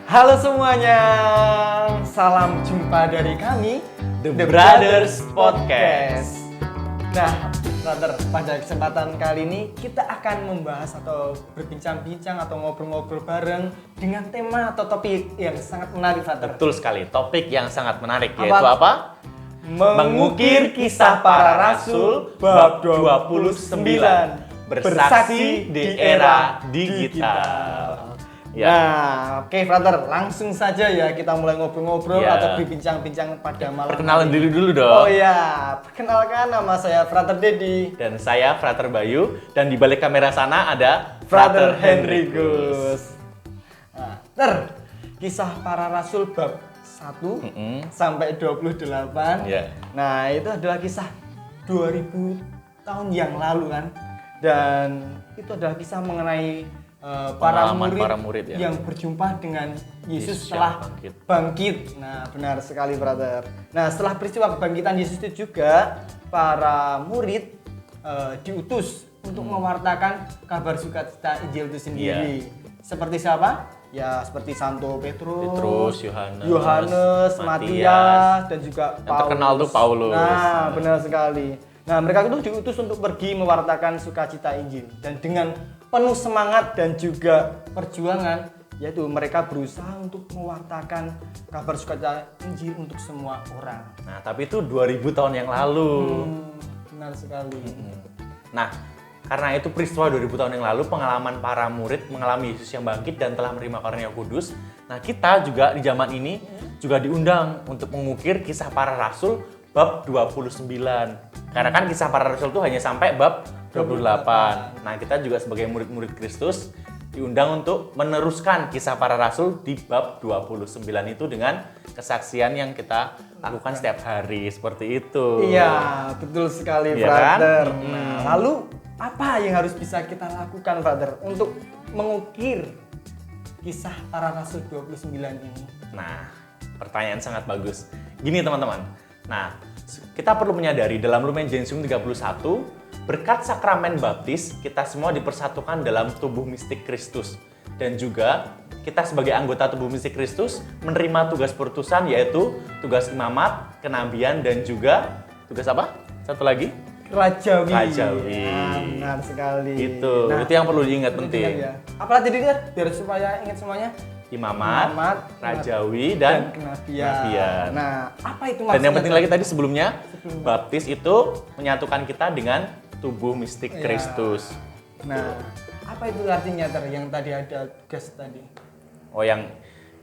Halo semuanya, salam jumpa dari kami The Brothers Podcast. Nah, brother, pada kesempatan kali ini kita akan membahas atau berbincang-bincang atau ngobrol-ngobrol bareng dengan tema atau topik yang sangat menarik, brother. Betul sekali, topik yang sangat menarik Apa? yaitu apa? Mengukir kisah para rasul bab 29, bersaksi di era digital. Ya. Nah, oke, brother, langsung saja ya kita mulai ngobrol-ngobrol Ya. atau berbincang-bincang pada malam Perkenalan hari. diri dulu dong. Oh ya, perkenalkan nama saya Frater Dedi. Dan saya Frater Bayu, dan di balik kamera sana ada Frater Henry Gus. Nah, kisah para rasul bab 1 sampai 28. Ya. Nah, itu adalah kisah 2000 tahun yang lalu kan. Dan itu adalah kisah mengenai para murid ya. yang berjumpa dengan Yesus Yesus setelah yang bangkit. Nah, benar sekali, brother. Nah, setelah peristiwa kebangkitan Yesus itu juga para murid diutus untuk mewartakan kabar sukacita Injil itu sendiri. Seperti siapa? Ya, seperti Santo Petrus, Yohanes, Matias, dan juga yang Paulus. terkenal tuh Paulus. Nah, benar sekali. Nah, mereka itu diutus untuk pergi mewartakan sukacita Injil, dan dengan penuh semangat dan juga perjuangan, yaitu mereka berusaha untuk mewartakan kabar sukacita Injil untuk semua orang. Nah, tapi itu 2000 tahun yang lalu. Benar sekali. Nah, karena itu peristiwa 2000 tahun yang lalu, pengalaman para murid mengalami Yesus yang bangkit dan telah menerima karunia Kudus. Nah, kita juga di zaman ini juga diundang untuk mengukir kisah para rasul bab 29. Karena kan kisah para rasul itu hanya sampai bab 28. Nah, kita juga sebagai murid-murid Kristus diundang untuk meneruskan kisah para rasul di bab 29 itu dengan kesaksian yang kita lakukan setiap hari, seperti itu. Iya, betul sekali, Iya brother. kan? Nah, lalu apa yang harus bisa kita lakukan, brother, untuk mengukir kisah para rasul 29 ini? Nah, pertanyaan sangat bagus. Gini teman-teman. Nah, kita perlu menyadari dalam Lumen Gentium 31, berkat sakramen baptis, kita semua dipersatukan dalam tubuh mistik Kristus. Dan juga kita sebagai anggota tubuh mistik Kristus menerima tugas perutusan, yaitu tugas imamat, kenabian, dan juga tugas apa? Satu lagi? Rajawi. Nah, benar sekali. Itu yang perlu diingat penting. Ya. Apa tadi dia? Biar supaya ingat semuanya. Imamat, Rajawi, dan kenabian. Nah, apa itu maksudnya? Dan yang penting lagi tadi sebelumnya, baptis itu menyatukan kita dengan tubuh mistik Kristus. Nah, apa itu artinya yang tadi ada tugas tadi? Oh, yang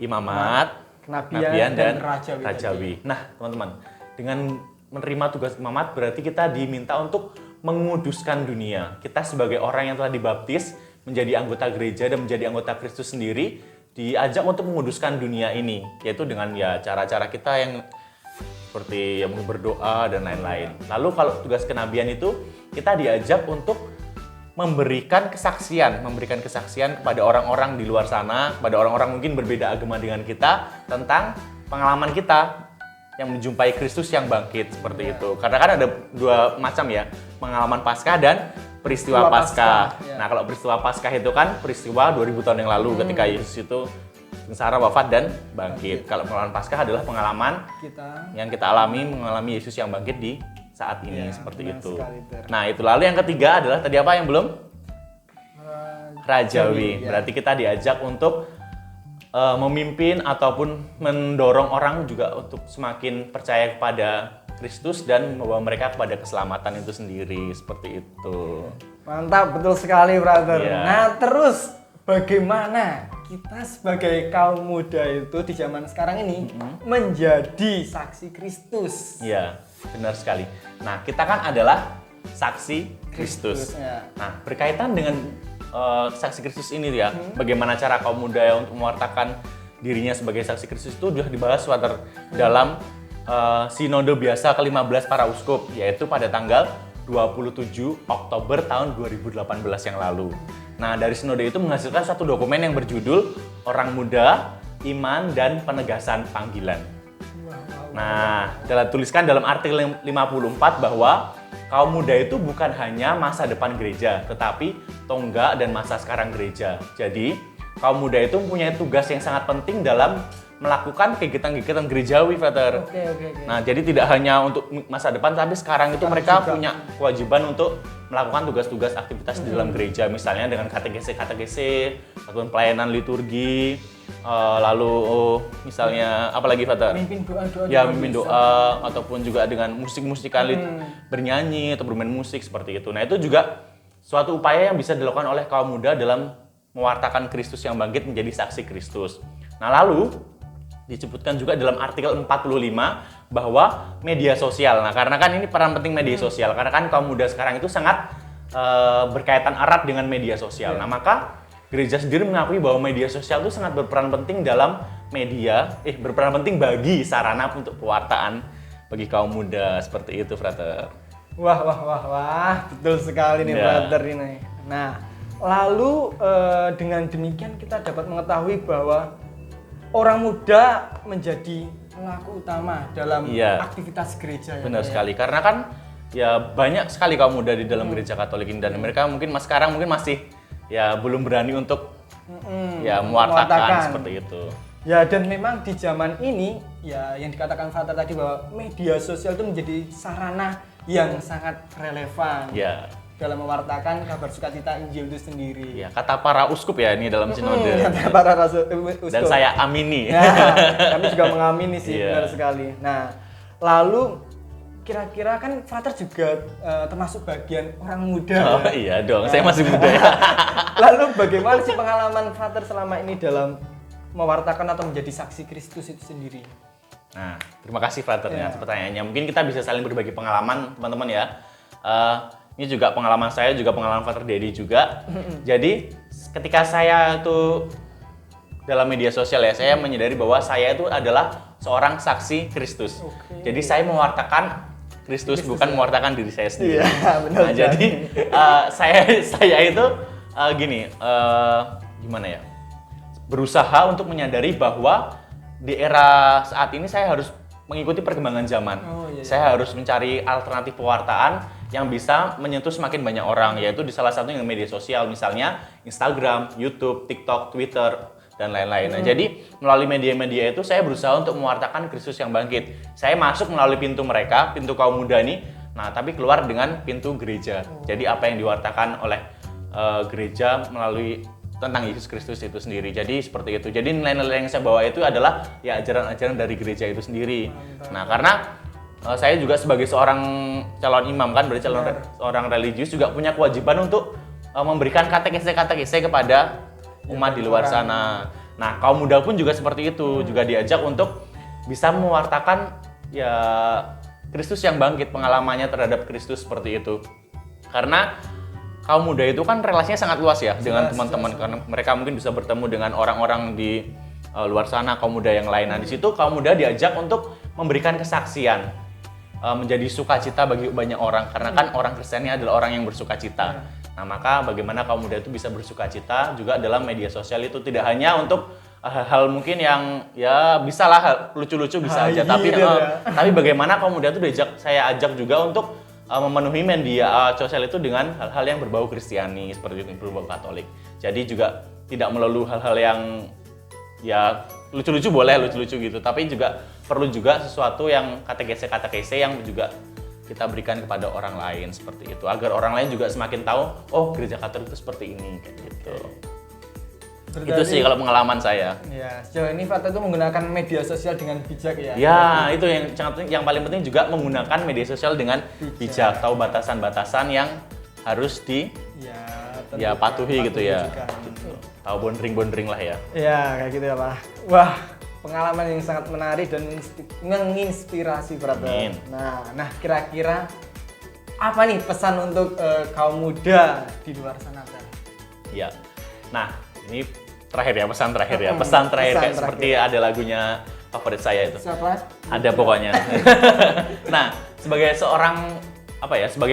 imamat, kenabian, dan rajawi. Nah, teman-teman, dengan menerima tugas imamat berarti kita diminta untuk menguduskan dunia. Kita sebagai orang yang telah dibaptis menjadi anggota gereja dan menjadi anggota Kristus sendiri, diajak untuk menguduskan dunia ini, yaitu dengan cara-cara kita yang seperti berdoa dan lain-lain. Lalu kalau tugas kenabian itu kita diajak untuk memberikan kesaksian kepada orang-orang di luar sana, kepada orang-orang mungkin berbeda agama dengan kita, tentang pengalaman kita yang menjumpai Kristus yang bangkit, seperti itu. Karena kan ada dua macam ya, pengalaman Paskah dan peristiwa Paskah. Nah, kalau peristiwa Paskah itu kan peristiwa 2000 tahun yang lalu ketika Yesus itu sengsara, wafat, dan bangkit. Kalau pengalaman Paskah adalah pengalaman yang kita mengalami Yesus yang bangkit di saat ini, seperti itu. Nah, itu lalu yang ketiga adalah tadi apa yang belum? Rajawi. Berarti kita diajak untuk memimpin ataupun mendorong orang juga untuk semakin percaya kepada Kristus dan membawa mereka kepada keselamatan itu sendiri, seperti itu. Mantap, betul sekali, brother. Yeah. Nah, terus bagaimana kita sebagai kaum muda itu di zaman sekarang ini menjadi saksi Kristus? Iya, benar sekali. Nah, kita kan adalah saksi Kristus. Ya. Nah, berkaitan dengan saksi Kristus ini ya, bagaimana cara kaum muda untuk mewartakan dirinya sebagai saksi Kristus itu sudah dibahas dalam Sinode Biasa ke-15 para uskup, yaitu pada tanggal 27 Oktober tahun 2018 yang lalu. Nah, dari sinode itu menghasilkan satu dokumen yang berjudul Orang Muda, Iman, dan Penegasan Panggilan. Nah, tuliskan dalam artikel 54 bahwa kaum muda itu bukan hanya masa depan gereja, tetapi tonggak dan masa sekarang gereja. Jadi, kaum muda itu mempunyai tugas yang sangat penting dalam melakukan kegiatan-kegiatan gerejawi, Frater. Oke. Nah, jadi tidak hanya untuk masa depan, tapi sekarang itu mereka juga punya kewajiban untuk melakukan tugas-tugas aktivitas di dalam gereja, misalnya dengan KTGC, ataupun pelayanan liturgi, lalu misalnya apalagi, Frater? Mimpin doa-doa. Ya, mimpin doa, ataupun juga dengan musik-musikan, bernyanyi atau bermain musik seperti itu. Nah, itu juga suatu upaya yang bisa dilakukan oleh kaum muda dalam mewartakan Kristus yang bangkit menjadi saksi Kristus. Nah, lalu disebutkan juga dalam artikel 45 bahwa media sosial. Nah, karena kan ini peran penting media sosial, karena kan kaum muda sekarang itu sangat berkaitan erat dengan media sosial. Nah, maka gereja sendiri mengakui bahwa media sosial itu sangat berperan penting dalam berperan penting bagi sarana untuk pewartaan bagi kaum muda, seperti itu, Frater. Wah, betul sekali nih, brother ini. Nah, lalu dengan demikian kita dapat mengetahui bahwa orang muda menjadi pelaku utama dalam aktivitas gereja. Benar sekali, karena kan ya banyak sekali kaum muda di dalam gereja Katolik ini, dan mereka mungkin sekarang masih ya belum berani untuk mewartakan seperti itu. Ya, dan memang di zaman ini ya yang dikatakan Frater tadi bahwa media sosial itu menjadi sarana yang sangat relevan. Dalam mewartakan kabar sukacita Injil itu sendiri. Ya, kata para uskup ya ini dalam sinode. Kata para uskup. Dan saya amini. Nah, kami juga mengamini sih, benar sekali. Nah, lalu kira-kira kan Frater juga termasuk bagian orang muda. Oh iya dong, saya masih muda ya. Lalu bagaimana sih pengalaman Frater selama ini dalam mewartakan atau menjadi saksi Kristus itu sendiri? Nah, terima kasih Frater ya pertanyaannya. Mungkin kita bisa saling berbagi pengalaman, teman-teman ya. Ini juga pengalaman saya, juga pengalaman Frater Dedi juga. Jadi ketika saya tuh dalam media sosial ya, saya menyadari bahwa saya itu adalah seorang saksi Kristus. Jadi saya mewartakan Kristus, bukan mewartakan diri saya sendiri. Benar. Nah, jadi saya itu gimana ya? Berusaha untuk menyadari bahwa di era saat ini saya harus mengikuti perkembangan zaman. Saya harus mencari alternatif pewartaan yang bisa menyentuh semakin banyak orang, yaitu di salah satunya media sosial, misalnya Instagram, YouTube, TikTok, Twitter, dan lain-lain. Nah, jadi melalui media-media itu saya berusaha untuk mewartakan Kristus yang bangkit. Saya masuk melalui pintu mereka, pintu kaum muda ini, tapi keluar dengan pintu gereja. Jadi apa yang diwartakan oleh gereja melalui tentang Yesus Kristus itu sendiri. Jadi seperti itu. Jadi nilai-nilai yang saya bawa itu adalah ya ajaran-ajaran dari gereja itu sendiri. Nah, karena saya juga sebagai seorang calon imam kan, berarti seorang religius juga punya kewajiban untuk memberikan katekese kepada umat di luar sana. Nah, kaum muda pun juga seperti itu, juga diajak untuk bisa mewartakan ya Kristus yang bangkit, pengalamannya terhadap Kristus seperti itu. Karena kaum muda itu kan relasinya sangat luas ya dengan teman-teman, karena mereka mungkin bisa bertemu dengan orang-orang di luar sana, kaum muda yang lain. Nah, di situ kaum muda diajak untuk memberikan kesaksian, menjadi sukacita bagi banyak orang, karena kan orang Kristen ini adalah orang yang bersukacita. Nah, maka bagaimana kaum muda itu bisa bersukacita juga dalam media sosial itu, tidak hanya untuk hal mungkin yang ya bisalah lucu-lucu bisa aja, tapi bagaimana kaum muda itu saya ajak juga untuk memenuhi media sosial itu dengan hal-hal yang berbau Kristiani, seperti itu, berbau Katolik. Jadi juga tidak melulu hal-hal yang ya lucu-lucu, boleh lucu-lucu gitu, tapi juga perlu juga sesuatu yang katekese yang juga kita berikan kepada orang lain, seperti itu, agar orang lain juga semakin tahu, oh gereja Katolik itu seperti ini, kayak gitu. Berarti, itu sih kalau pengalaman saya. Ya, sejauh ini Frater itu menggunakan media sosial dengan bijak ya. Ya, itu yang paling penting juga menggunakan media sosial dengan bijak, tahu batasan-batasan yang harus patuhi gitu ya. Gitu. Tahu bondering lah ya. Ya, kayak gitu ya, Pak. Wah, pengalaman yang sangat menarik dan menginspirasi, Frater. Nah, kira-kira apa nih pesan untuk kaum muda di luar sana, Frater? Ya. Nah, ini pesan terakhir kayak seperti ada lagunya favorit saya itu. Siapa? Ada pokoknya. Nah, sebagai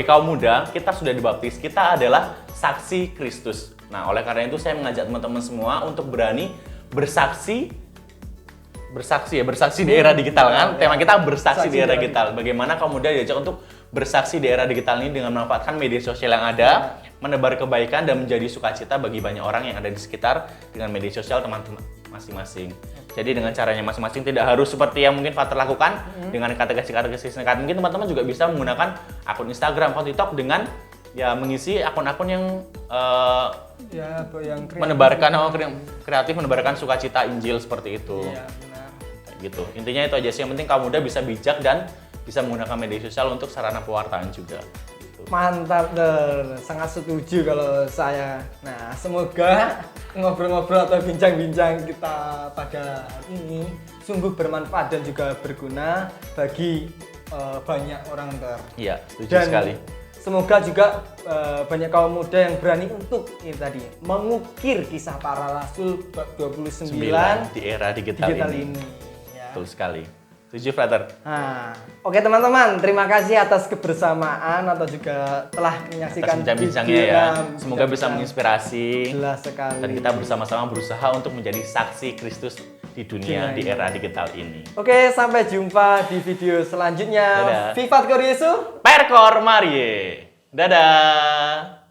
kaum muda, kita sudah dibaptis, kita adalah saksi Kristus. Nah, oleh karena itu saya mengajak teman-teman semua untuk berani bersaksi di era digital kan. Tema kita bersaksi di era digital. Bagaimana kaum muda diajak untuk bersaksi di era digital ini dengan memanfaatkan media sosial yang ada, menebar kebaikan dan menjadi sukacita bagi banyak orang yang ada di sekitar dengan media sosial teman-teman masing-masing. Jadi dengan caranya masing-masing, tidak harus seperti yang mungkin Father lakukan dengan kategori-kategori singkat. Mungkin teman-teman juga bisa menggunakan akun Instagram, akun TikTok dengan ya mengisi akun-akun yang yang menebarkan kreatif, menebarkan sukacita Injil seperti itu. Iya, benar. Kayak gitu. Intinya itu aja sih. Yang penting kaum muda bisa bijak dan bisa menggunakan media sosial untuk sarana pewartaan juga. Mantap, sangat setuju kalau saya. Nah, semoga ngobrol-ngobrol atau bincang-bincang kita pada hari ini sungguh bermanfaat dan juga berguna bagi banyak orang Iya, setuju dan sekali. Semoga juga banyak kaum muda yang berani untuk ini tadi mengukir kisah para rasul bab 29 di era digital ini. Ya. Betul sekali. Setuju, Frater? Nah, oke teman-teman, terima kasih atas kebersamaan atau juga telah menyaksikan bincang-bincangnya ya. Semoga bisa menginspirasi. Jelas sekali. Dan kita bersama-sama berusaha untuk menjadi saksi Kristus di dunia di era digital ini. Oke, sampai jumpa di video selanjutnya. Dadah. Vivat Cor Jesu. Percor Marie. Dadah.